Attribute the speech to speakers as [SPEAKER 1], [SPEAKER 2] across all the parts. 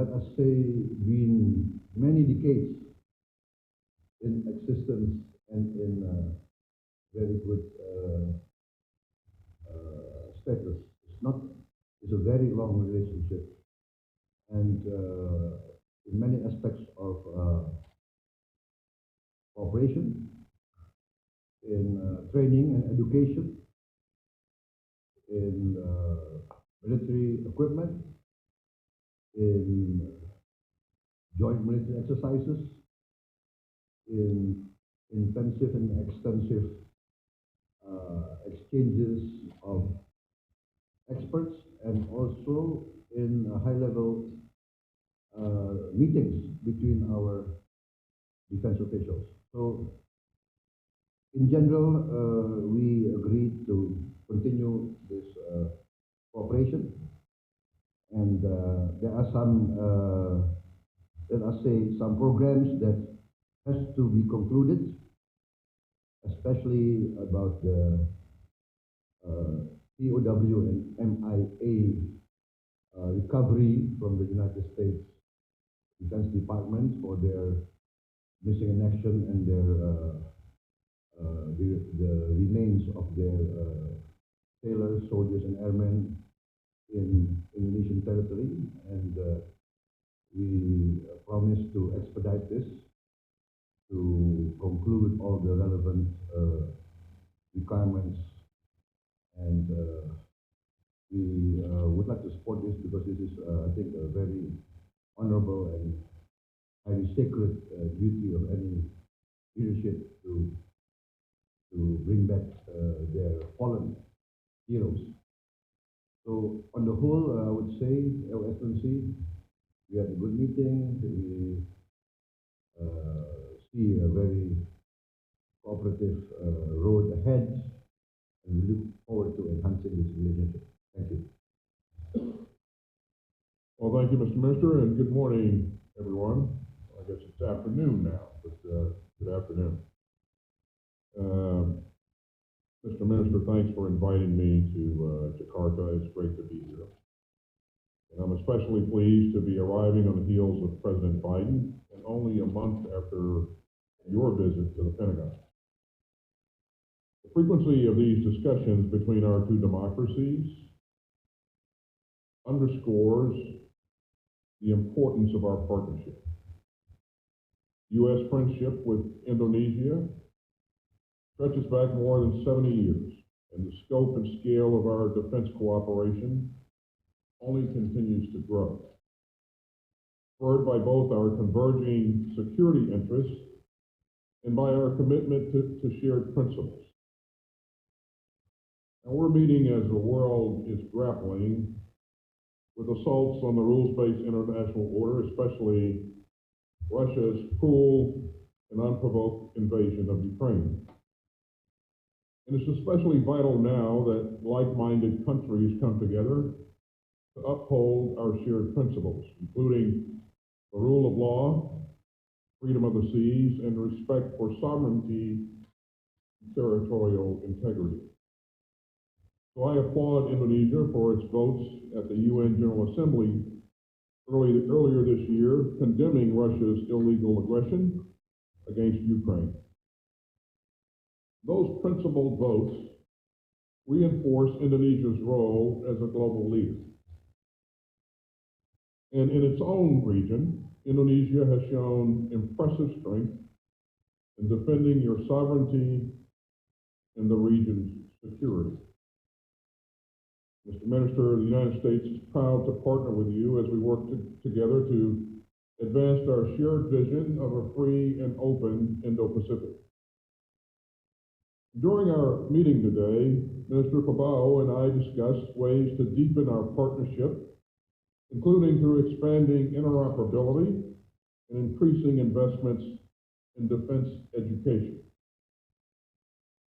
[SPEAKER 1] let us say, been many decades in existence and in very good status. It's a very long relationship, and in many aspects of cooperation, in training and education, in military equipment, in joint military exercises, in intensive and extensive exchanges of experts, and also in high-level meetings between our defense officials. So, in general, we agreed to continue this cooperation, and there are some, let us say, some programs that has to be concluded, especially about the POW and MIA recovery from the United States Defense Department for their missing in action and their the remains of their sailors, soldiers, and airmen in Indonesian territory, and we promise to expedite this to conclude all the relevant requirements, and we would like to support this because this is, I think, a very honorable and highly sacred duty of any leadership to bring back their fallen heroes. So, on the whole, I would say, Your Excellency, we had a good meeting. We see a very cooperative road ahead, and we look forward to enhancing this relationship. Thank you.
[SPEAKER 2] Well, thank you, Mr. Minister, and good morning, everyone. I guess it's afternoon now, but good afternoon. Mr. Minister, thanks for inviting me to Jakarta. It's great to be here. And I'm especially pleased to be arriving on the heels of President Biden, and only a month after your visit to the Pentagon. The frequency of these discussions between our two democracies underscores the importance of our partnership. U.S. friendship with Indonesia stretches back more than 70 years, and the scope and scale of our defense cooperation only continues to grow, spurred by both our converging security interests and by our commitment to shared principles. Now, we're meeting as the world is grappling with assaults on the rules-based international order, especially Russia's cruel and unprovoked invasion of Ukraine. And it's especially vital now that like-minded countries come together to uphold our shared principles, including the rule of law, freedom of the seas, and respect for sovereignty and territorial integrity. So I applaud Indonesia for its votes at the UN General Assembly earlier this year, condemning Russia's illegal aggression against Ukraine. Those principled votes reinforce Indonesia's role as a global leader. And in its own region, Indonesia has shown impressive strength in defending your sovereignty and the region's security. Mr. Minister, the United States is proud to partner with you as we work together to advance our shared vision of a free and open Indo-Pacific. During our meeting today, Minister Prabowo and I discussed ways to deepen our partnership, including through expanding interoperability and increasing investments in defense education.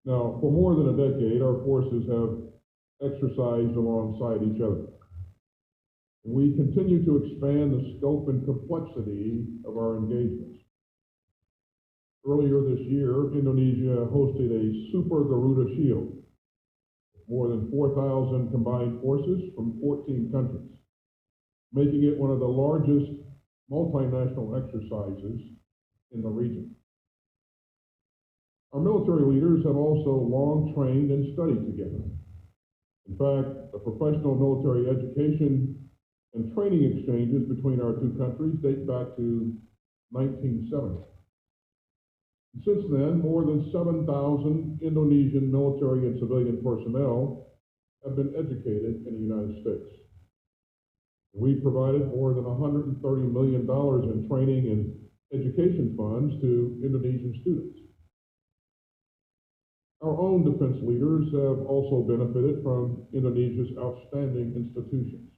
[SPEAKER 2] Now, for more than a decade, our forces have exercised alongside each other. And we continue to expand the scope and complexity of our engagements. Earlier this year, Indonesia hosted a Super Garuda Shield, with more than 4,000 combined forces from 14 countries, making it one of the largest multinational exercises in the region. Our military leaders have also long trained and studied together. In fact, the professional military education and training exchanges between our two countries date back to 1970. Since then, more than 7,000 Indonesian military and civilian personnel have been educated in the United States. We provided more than $130 million in training and education funds to Indonesian students. Our own defense leaders have also benefited from Indonesia's outstanding institutions.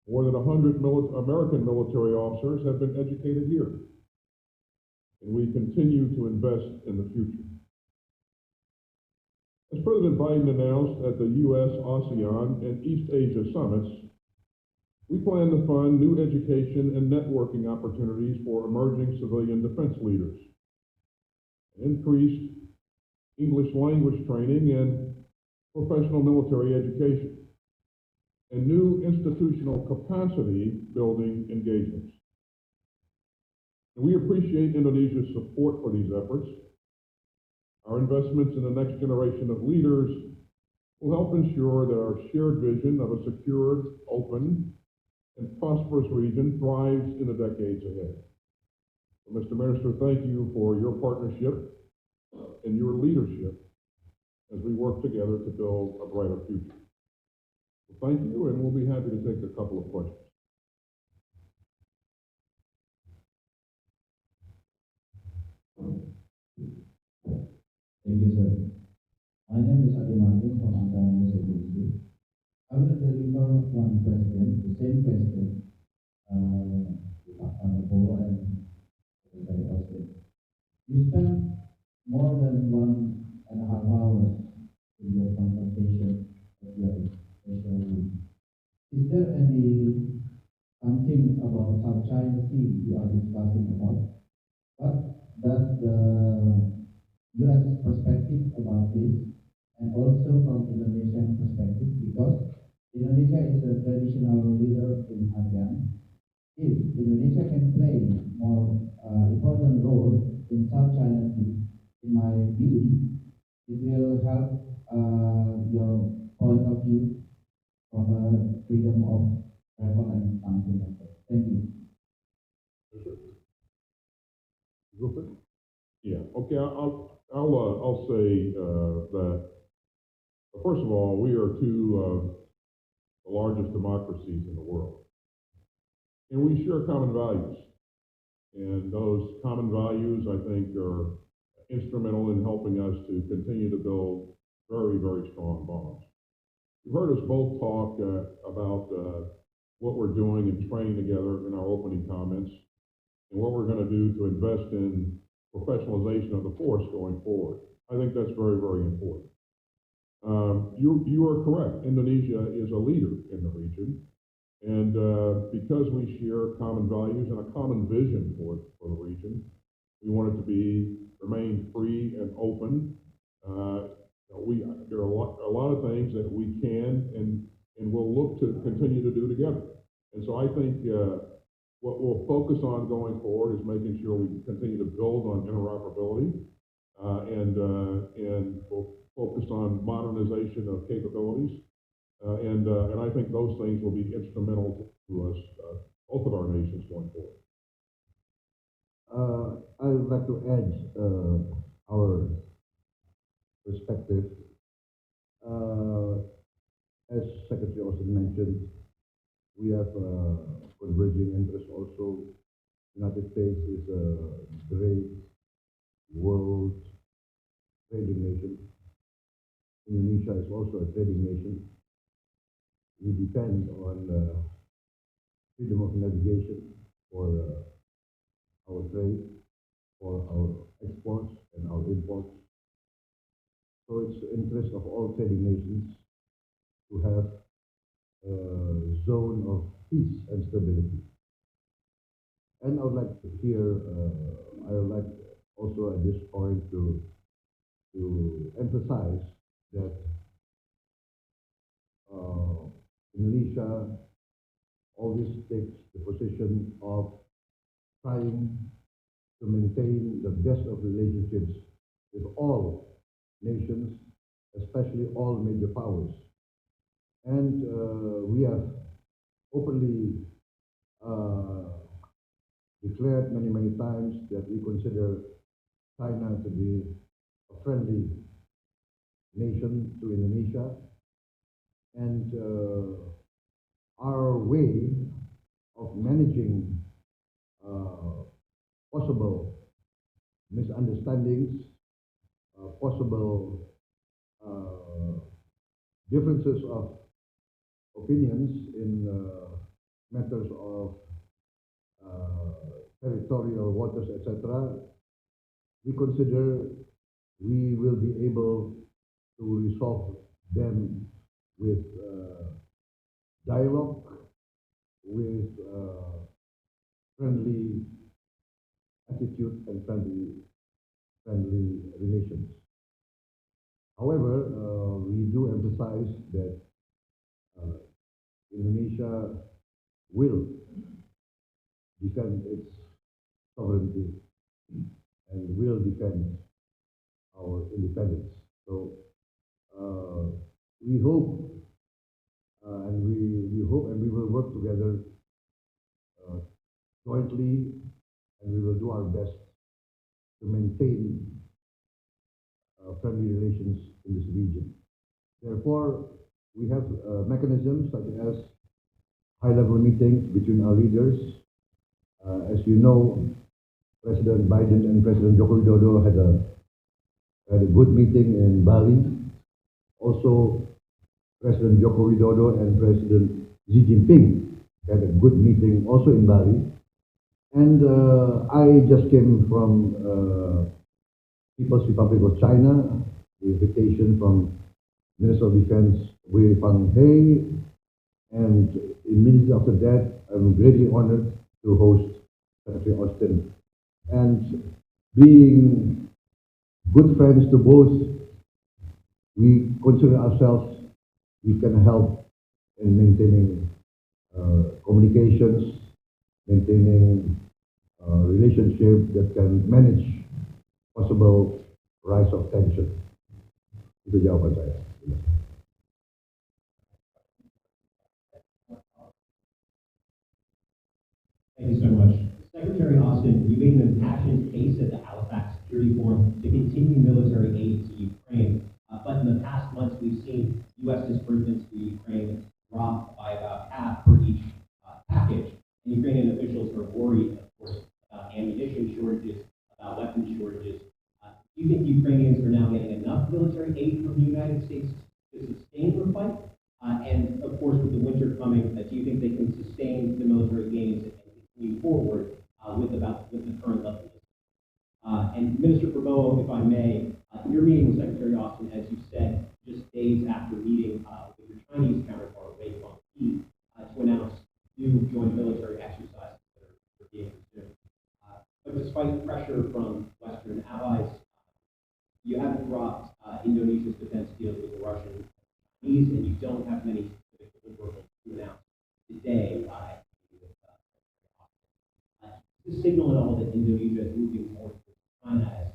[SPEAKER 2] More than 100 American military officers have been educated here, and we continue to invest in the future. As President Biden announced at the U.S., ASEAN, and East Asia summits, we plan to fund new education and networking opportunities for emerging civilian defense leaders, increased English language training and professional military education, and new institutional capacity building engagements. And we appreciate Indonesia's support for these efforts. Our investments in the next generation of leaders will help ensure that our shared vision of a secure, open, and prosperous region thrives in the decades ahead. So, Mr. Minister, thank you for your partnership and your leadership as we work together to build a brighter future. So thank you, and we'll be happy to take a couple of questions.
[SPEAKER 3] Thank you, sir. My name is Adi Martin from Angkatan Security. I will deliver one question, the same question, to Pak Prabowo and Secretary Austin. You spent more than 1.5 hours in your conversation with your special room. Is there any something about South China Sea you are discussing about? What does the U.S. perspective about this, and also from Indonesian perspective, because Indonesia is a traditional leader in ASEAN. If Indonesia can play more important role in South China Sea, in my belief, it will help your point of view from a freedom of travel and something like that. Thank you.
[SPEAKER 2] Yeah. Okay. I'll say that first of all, we are two of the largest democracies in the world, and we share common values. And those common values, I think, are instrumental in helping us to continue to build very, very strong bonds. You've heard us both talk about what we're doing and training together in our opening comments, and what we're going to do to invest in professionalization of the force going forward. I think that's very, very important. You are correct. Indonesia is a leader in the region, and because we share common values and a common vision for the region, we want it to remain free and open. There are a lot of things that we can and will look to continue to do together. And so I think what we'll focus on going forward is making sure we continue to build on interoperability, and we'll focus on modernization of capabilities. And I think those things will be instrumental to us, both of our nations going forward.
[SPEAKER 1] I would like to add our perspective. As Secretary Austin mentioned, we have converging interests also. United States is a great world trading nation. Indonesia is also a trading nation. We depend on freedom of navigation for our trade, for our exports and our imports. So it's the interest of all trading nations to have a zone of peace and stability. And I would like to hear, I would like also at this point to emphasize that Indonesia always takes the position of trying to maintain the best of relationships with all nations, especially all major powers. And we have openly uh, declared many, many times that we consider China to be a friendly nation to Indonesia. And our way of managing possible misunderstandings, possible uh, differences of opinions in matters of territorial waters, etc., we consider we will be able to resolve them with dialogue, with friendly attitude and friendly relations. However, we do emphasize that uh, Indonesia will defend its sovereignty and will defend our independence. So we hope we hope and we will work together uh, jointly, and we will do our best to maintain friendly relations in this region. Therefore, we have mechanisms such as high-level meetings between our leaders. As you know, President Biden and President Joko Widodo had a good meeting in Bali. Also, President Joko Widodo and President Xi Jinping had a good meeting also in Bali. And I just came from People's Republic of China, the invitation from Minister of Defense Wei Fenghe, and immediately after that, I'm greatly honored to host Secretary Austin. And being good friends to both, we consider ourselves, we can help in maintaining communications, maintaining relationship that can manage possible rise of tension. Itu jawaban saya.
[SPEAKER 4] Thank you so much. Secretary Austin, you made an impassioned case at the Halifax Security Forum to continue military aid to Ukraine. But in the past months, we've seen U.S. disbursements to Ukraine drop by about half for each package. And Ukrainian officials are worried, of course, about ammunition shortages, about weapons shortages. Do you think Ukrainians are now getting enough military aid from the United States to sustain the fight? And of course, with the winter coming, do you think they can sustain the military gains and continue forward with the current level? And Minister Prabowo, if I may, your meeting with Secretary Austin, as you said, just days after meeting with your Chinese counterpart, Wei Fenghe, to announce new joint military exercises that are being resumed. But despite pressure from Western allies, you haven't dropped Indonesia's defense deals with the Russian Chinese, and you don't have many specific deliverables to announce today. Does this signal at all that Indonesia is moving more towards China as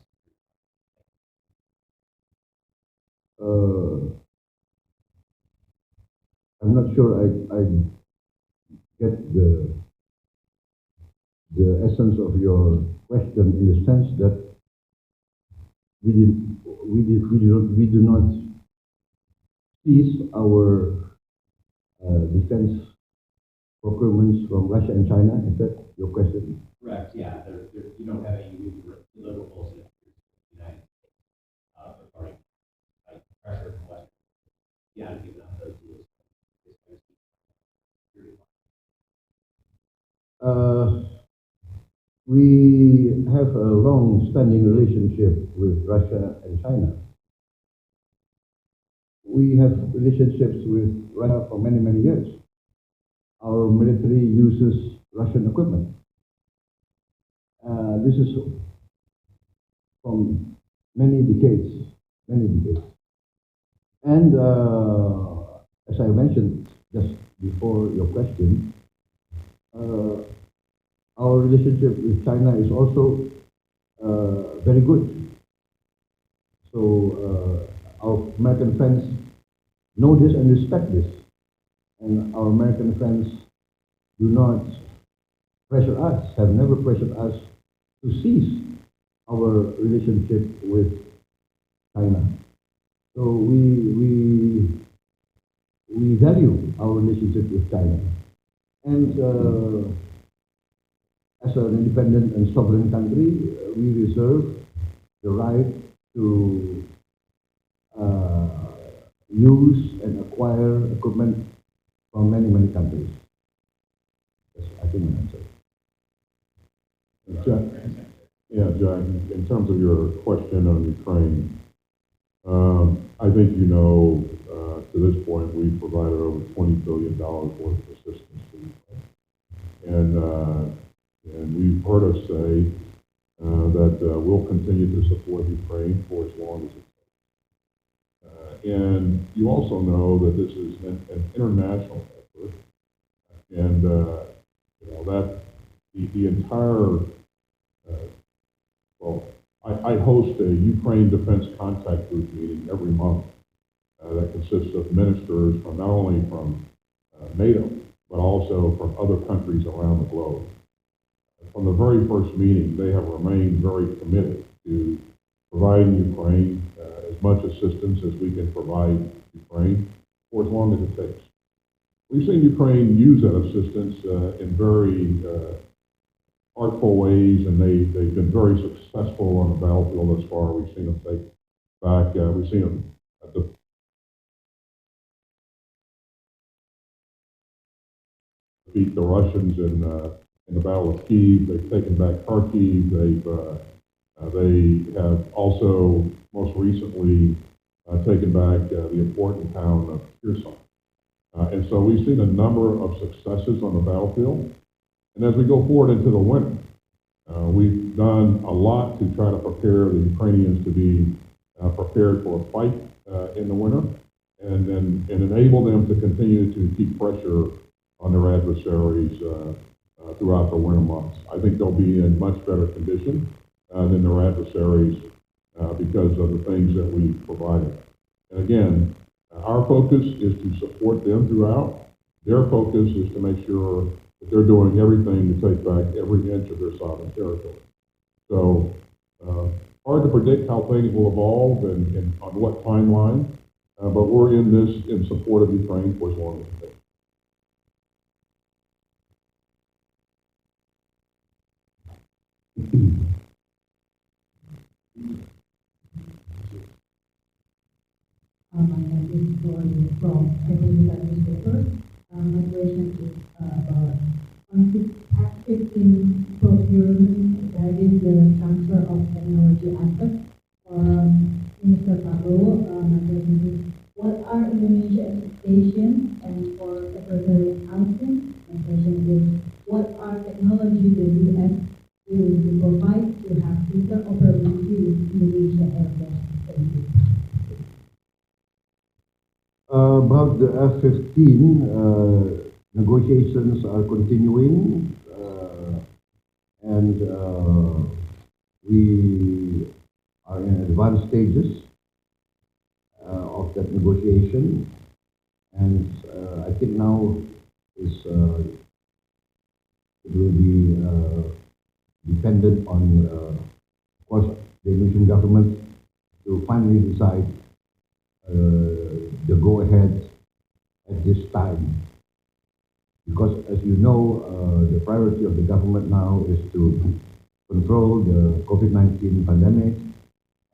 [SPEAKER 1] I'm not sure I get the essence of your question in the sense that we do not cease our defense procurements from Russia and China. Is that your question?
[SPEAKER 4] correct? Yeah, you don't have any new deliverables in the United States regarding pressure from Western. You haven't given up those deals.
[SPEAKER 1] We have a long-standing relationship with Russia and China. We have relationships with Russia for many, many years. Our military uses Russian equipment. This is from many decades, many decades. And as I mentioned just before your question, our relationship with China is also very good. So our American friends know this and respect this. And our American friends do not pressure us, have never pressured us to cease our relationship with China. So we value our relationship with China. And as an independent and sovereign country, we reserve the right to use and acquire equipment from many, many countries. That's, I think, my answer.
[SPEAKER 2] Jack, yeah, Jack, in terms of your question on Ukraine, I think you know, to this point, we've provided over $20 billion worth of assistance to Ukraine. And we've heard us say that we'll continue to support Ukraine for as long as it takes. And you also know that this is an international effort, and you know that the entire well, I host a Ukraine Defense Contact Group meeting every month that consists of ministers from not only from NATO, but also from other countries around the globe. From the very first meeting, they have remained very committed to providing Ukraine as much assistance as we can provide Ukraine for as long as it takes. We've seen Ukraine use that assistance in very artful ways, and they've been very successful on the battlefield thus far. We've seen them take back, we've seen them defeat the Russians in the Battle of Kiev. They've taken back Kharkiv. They have also most recently taken back the important town of Kherson. And so we've seen a number of successes on the battlefield. And as we go forward into the winter, we've done a lot to try to prepare the Ukrainians to be prepared for a fight in the winter, and enable them to continue to keep pressure on their adversaries throughout the winter months. I think they'll be in much better condition than their adversaries because of the things that we provided. And again, our focus is to support them throughout. Their focus is to make sure that they're doing everything to take back every inch of their sovereign territory. So, hard to predict how things will evolve and on what timeline, but we're in this in support of Ukraine for as long as it takes.
[SPEAKER 5] My name is Gloria from Academic Newspaper. My question is about Act 15 procurement regarding the transfer of technology aspect for Minister Prabowo. My question is, what are Indonesia's expectations? And for Secretary Austin, my question is, what are technology the U.S. willing to provide to have interoperability with Indonesia airports? Thank you.
[SPEAKER 1] About the F-15, negotiations are continuing, and we are in advanced stages of that negotiation. And I think now it will be dependent on, of course, the Indonesian government to finally decide the go-ahead at this time. Because, as you know, the priority of the government now is to control the COVID-19 pandemic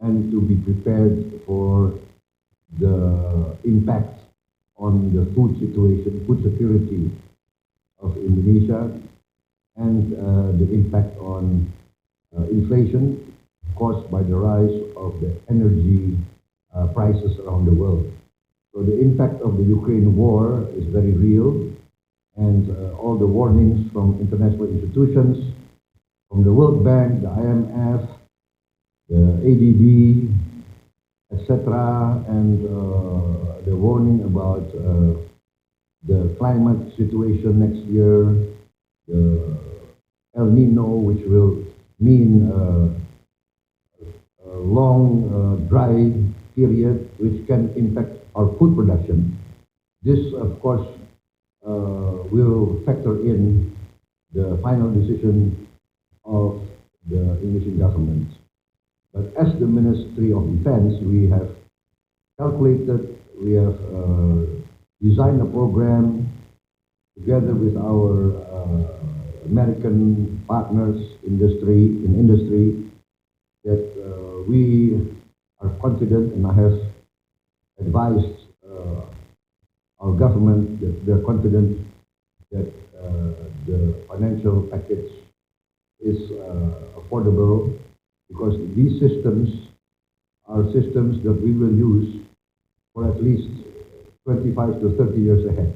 [SPEAKER 1] and to be prepared for the impact on the food situation, food security of Indonesia, and the impact on inflation caused by the rise of the energy prices around the world. So the impact of the Ukraine war is very real, and all the warnings from international institutions, from the World Bank, the IMF, the ADB, etc., and the warning about the climate situation next year, the El Nino, which will mean a long dry period, which can impact our food production. This, of course, will factor in the final decision of the Indonesian government. But as the Ministry of Defense, we have calculated, we have designed a program together with our American partners in industry that we are confident, and I have advised our government that we are confident that the financial package is affordable, because these systems are systems that we will use for at least 25 to 30 years ahead.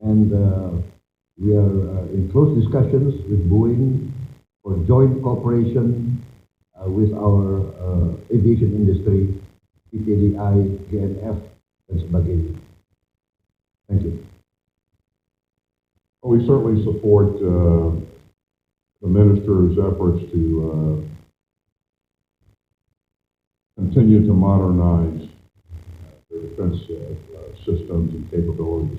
[SPEAKER 1] And we are in close discussions with Boeing for joint cooperation with our aviation industry, PTDI, GNF, and sebagainya. Thank you.
[SPEAKER 2] Well, we certainly support the minister's efforts to continue to modernize the defense systems and capabilities.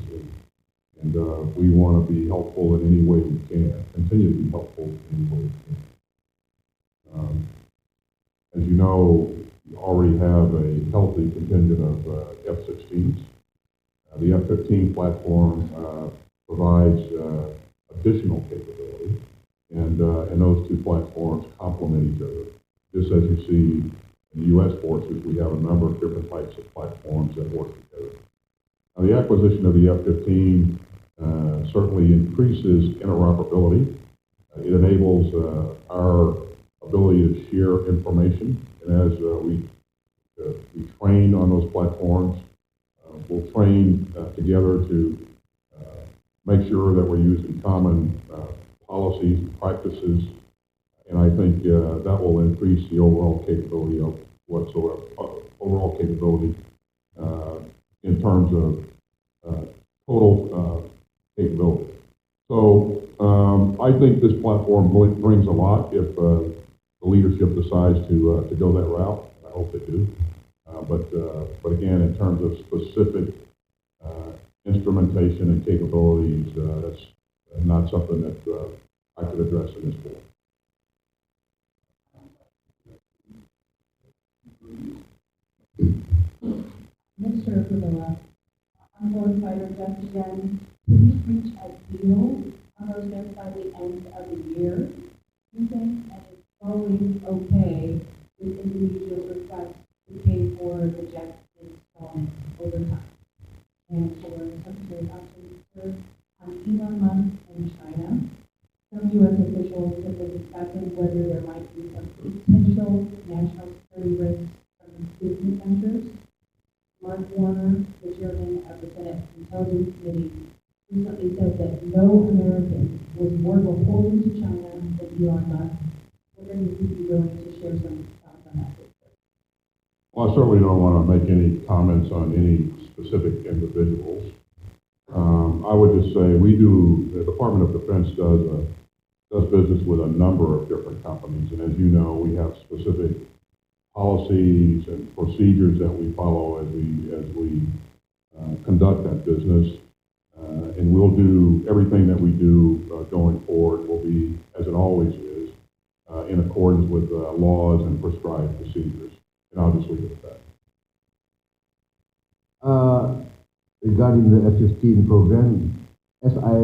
[SPEAKER 2] And we want to be helpful in any way we can, continue to be helpful in any way we can. As you know, we already have a healthy contingent of F-16s. The F-15 platform provides additional capability, and those two platforms complement each other. Just as you see in the U.S. forces, we have a number of different types of platforms that work together. Now, the acquisition of the F-15 certainly increases interoperability. It enables our ability to share information, and as we train on those platforms, we'll train together to make sure that we're using common policies and practices, and I think that will increase the overall capability of overall capability in terms of total capability. So I think this platform brings a lot if the leadership decides to go that route. I hope they do. But again, in terms of specific instrumentation and capabilities, that's not something that I could address in this board.
[SPEAKER 5] Mr. Prabowo, on board fighter jets again, can you reach a deal on those jets by the end of the year, you think? And is Boeing okay with Indonesia's request to pay for the jets installment over time? And for Secretary Austin, on Elon Musk and China, some U.S. officials have been discussing whether there might be some potential national security risks from business ventures. Mark Warner, the chairman of the Senate Intelligence Committee, recently said that no American was more beholden to China than Elon Musk. Wondering if you'd be willing to share some thoughts on that.
[SPEAKER 2] Well, I certainly don't want to make any comments on any specific individuals. I would just say the Department of Defense does business with a number of different companies, and as you know, we have specific policies and procedures that we follow as we conduct that business, and we'll do everything that we do going forward will be, as it always is, in accordance with laws and prescribed procedures. And I'll just leave it at that.
[SPEAKER 1] Regarding the F-15 program, as I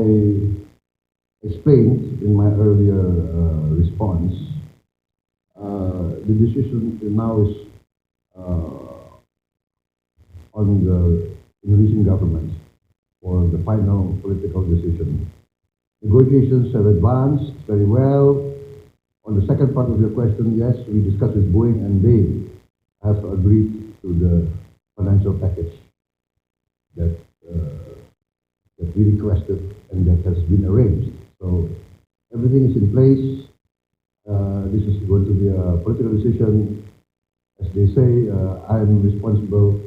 [SPEAKER 1] explained in my earlier response, the decision now is on the Indonesian government for the final political decision. Negotiations have advanced very well. On the second part of your question, yes, we discussed with Boeing, and they have agreed to the financial package that we requested and that has been arranged. So everything is in place. This is going to be a political decision. As they say, I'm responsible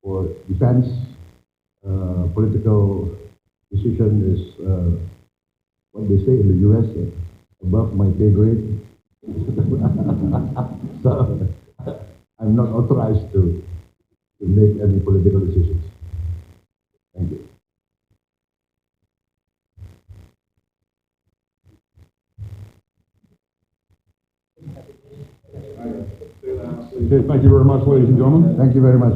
[SPEAKER 1] for defense. Political decision is what they say in the US, above my pay grade. So I'm not authorized to make any political decisions. Thank you.
[SPEAKER 2] Okay, thank you very much, ladies and gentlemen.
[SPEAKER 1] Thank you very much.